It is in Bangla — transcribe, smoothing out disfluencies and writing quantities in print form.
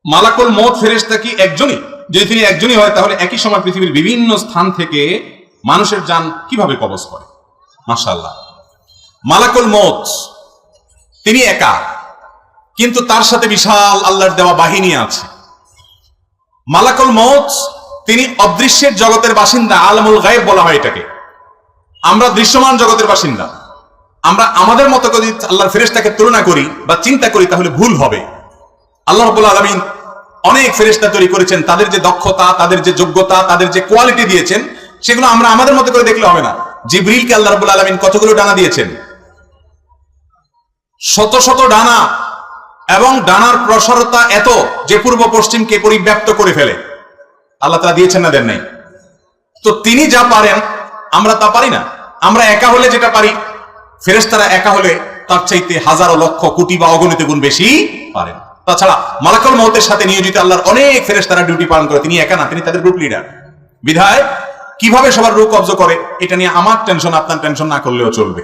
মালাকুল মউত ফেরেশতা কি একজনই? যদি তিনি একজনই হয় তাহলে একই সময় পৃথিবীর বিভিন্ন স্থান থেকে মানুষের জান কিভাবে কবজ করে? মাশাআল্লাহ। মালাকুল মউত তিনি একা, কিন্তু তার সাথে বিশাল আল্লাহর দেওয়া বাহিনী আছে। মালাকুল মউত তিনি অদৃশ্যের জগতের বাসিন্দা, আলমুল গায়ব বলা হয় এটাকে। আমরা দৃশ্যমান জগতের বাসিন্দা। আমরা আমাদের মতো করে আল্লাহর ফেরেশতাকে তুলনা করি বা চিন্তা করি তাহলে ভুল হবে। আল্লাহ রাব্বুল আলামিন অনেক ফেরেশতা তৈরি করেছেন, তাদের যে দক্ষতা, তাদের যে যোগ্যতা, তাদের যে কোয়ালিটি দিয়েছেন সেগুলো আমরা আমাদের মতো করে দেখলে হবে না। জিবরিলকে আল্লাহ রাব্বুল আলামিন কতগুলো ডানা দিয়েছেন? শত শত ডানা, এবং ডানার প্রসারতা এত যে পূর্ব পশ্চিমকে পরিব্যাপ্ত করে ফেলে। আল্লাহ তাআলা দিয়েছেন না দেন নাই? তো তিনি যা পারেন আমরা তা পারি না। আমরা একা হলে যেটা পারি, ফেরেশতারা একা হলে তার চাইতে হাজারো লক্ষ কোটি বা অগণিত গুণ বেশি পারেন। তাছাড়া মালাকুল মউতের সাথে নিয়োজিত আল্লাহর অনেক ফেরেশতারা ডিউটি পালন করে, তিনি একা না, তিনি তাদের গ্রুপ লিডার। বিধায় কিভাবে সবার রূহ কবজ করে এটা নিয়ে আমার টেনশন, আপনার টেনশন না করলেও চলবে।